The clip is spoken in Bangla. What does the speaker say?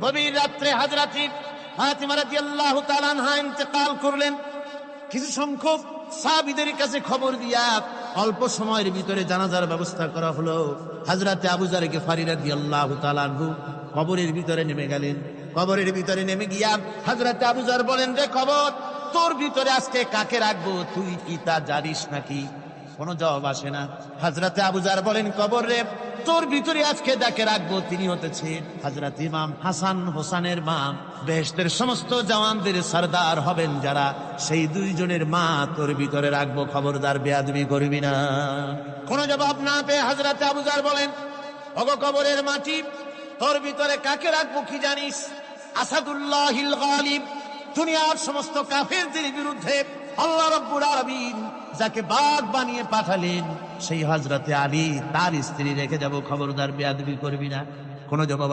গভীর রাত্রে হযরত ফাতিমা রাদিয়াল্লাহু তাআলা আনহা ইন্তেকাল করলেন। কিছু সংখ্যক সাহাবীদের কাছে খবর দিয়া অল্প সময়ের ভিতরে জানাজার ব্যবস্থা করা হলো। হযরত আবু যর গিফারী রাদিয়াল্লাহু তাআলা আনহু কবরের ভিতরে নেমে গেলেন। কবরের ভিতরে নেমে গিয়া হযরত আবু যর বলেন, রে কবর, তোর ভিতরে আজকে কাকে রাখবো, তুই কি তা জানিস নাকি? কোনো জবাব আসে না। হযরত আবু যর বলেন, কবর রে, তোর ভিতরে আজকে যাকে রাখবো তিনি হতেছেন হযরত ইমাম হাসান হোসেনের মা। বেহেশতের সমস্ত জওয়ানদের সরদার হবেন যারা, সেই দুইজনের মা তোর ভিতরে রাখবো, খবরদার বেয়াদবি করবি না। কোনো জবাব না পেয়ে হযরত আবু যর বলেন, ওগো কবরের মাটি, তোর ভিতরে কাকে রাখবো কি জানিস? আসাদুল্লাহিল গালিব, দুনিয়ার সমস্ত কাফেরদের বিরুদ্ধে আল্লাহ রাব্বুল আলামিন যাকে বাঘ বানিয়ে পাঠালেন, সেই হযরতে আলী, তার স্ত্রী রেখে যাব, খবরদার বেয়াদবি করবি না। কোনো জবাব